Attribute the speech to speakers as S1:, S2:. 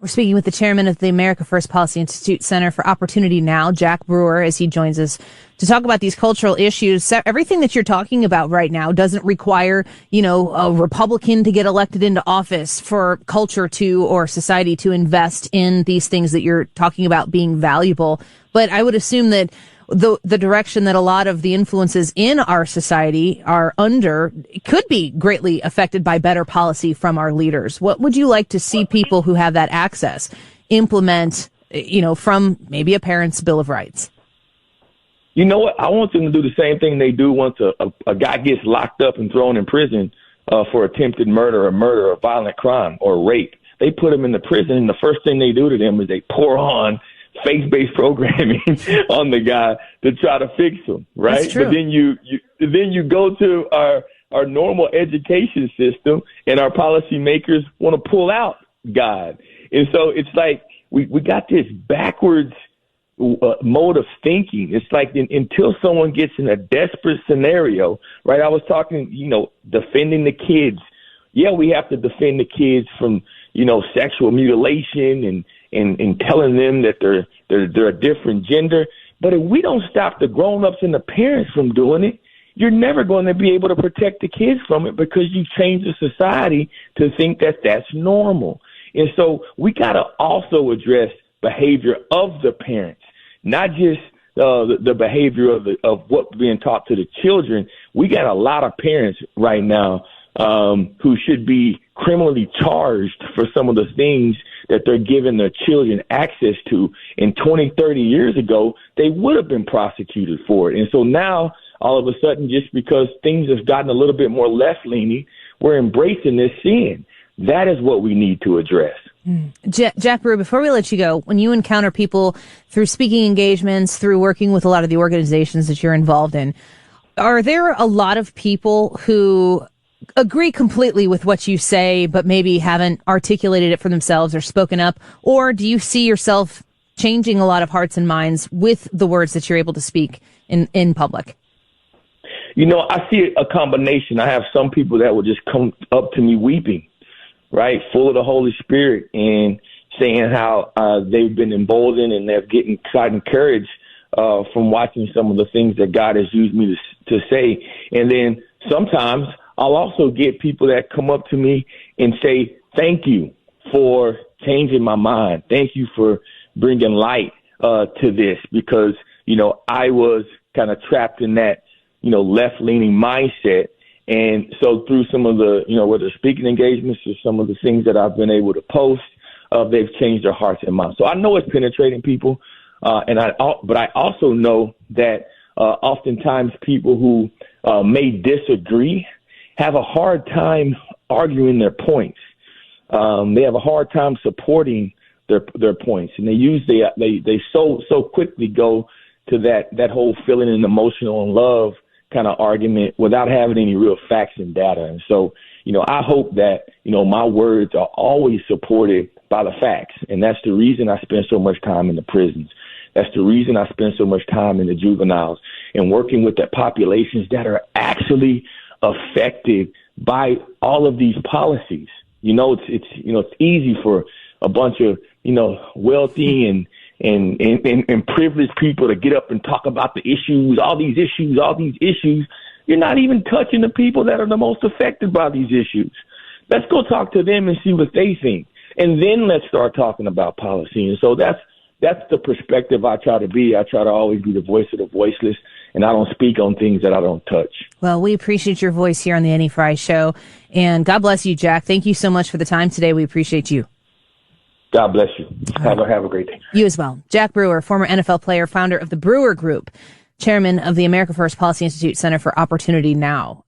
S1: We're speaking with the chairman of the America First Policy Institute Center for Opportunity Now, Jack Brewer, as he joins us to talk about these cultural issues. So everything that you're talking about right now doesn't require, a Republican to get elected into office for culture to or society to invest in these things that you're talking about being valuable. But I would assume that the direction that a lot of the influences in our society are under could be greatly affected by better policy from our leaders. What would you like to see people who have that access implement, from maybe a parent's Bill of Rights?
S2: You know what? I want them to do the same thing they do once a guy gets locked up and thrown in prison for attempted murder or violent crime or rape. They put him in the prison, and the first thing they do to them is they pour on faith-based programming on the guy to try to fix him, right?
S1: That's true.
S2: But then you go to our normal education system, and our policymakers want to pull out God. And so it's like we got this backwards mode of thinking. It's like until someone gets in a desperate scenario, right? I was talking, defending the kids. Yeah, we have to defend the kids from, sexual mutilation and telling them that they're a different gender. But if we don't stop the grown-ups and the parents from doing it, you're never going to be able to protect the kids from it because you change the society to think that that's normal. And so we got to also address behavior of the parents, not just the behavior of what's being taught to the children. We got a lot of parents right now who should be criminally charged for some of the things that they're giving their children access to. And 20, 30 years ago, they would have been prosecuted for it. And so now, all of a sudden, just because things have gotten a little bit more left-leaning, we're embracing this sin. That is what we need to address.
S1: Jack Brewer, before we let you go, when you encounter people through speaking engagements, through working with a lot of the organizations that you're involved in, are there a lot of people who agree completely with what you say, but maybe haven't articulated it for themselves or spoken up? Or do you see yourself changing a lot of hearts and minds with the words that you're able to speak in public?
S2: I see a combination. I have some people that will just come up to me weeping, right, full of the Holy Spirit, and saying how they've been emboldened and they're getting exciting courage from watching some of the things that God has used me to say. And then sometimes I'll also get people that come up to me and say, thank you for changing my mind. Thank you for bringing light to this because, I was kind of trapped in that, left-leaning mindset. And so through some of the, whether speaking engagements or some of the things that I've been able to post, they've changed their hearts and minds. So I know it's penetrating people. But I also know that oftentimes people who may disagree have a hard time arguing their points. They have a hard time supporting their points, and they so quickly go to that whole feeling and emotional and love kind of argument without having any real facts and data. And so, I hope that my words are always supported by the facts, and that's the reason I spend so much time in the prisons. That's the reason I spend so much time in the juveniles and working with the populations that are actually affected by all of these policies. It's easy for a bunch of wealthy and privileged people to get up and talk about the issues, all these issues. You're not even touching the people that are the most affected by these issues. Let's go talk to them and see what they think, and then let's start talking about policy. And so that's the perspective I try to be. I try to always be the voice of the voiceless, and I don't speak on things that I don't touch. Well,
S1: we appreciate your voice here on the Annie Frey Show, and God bless you, Jack. Thank you so much for the time today. We appreciate you.
S2: God bless you. Have a great day.
S1: You as well. Jack Brewer, former NFL player, founder of the Brewer Group, chairman of the America First Policy Institute Center for Opportunity Now.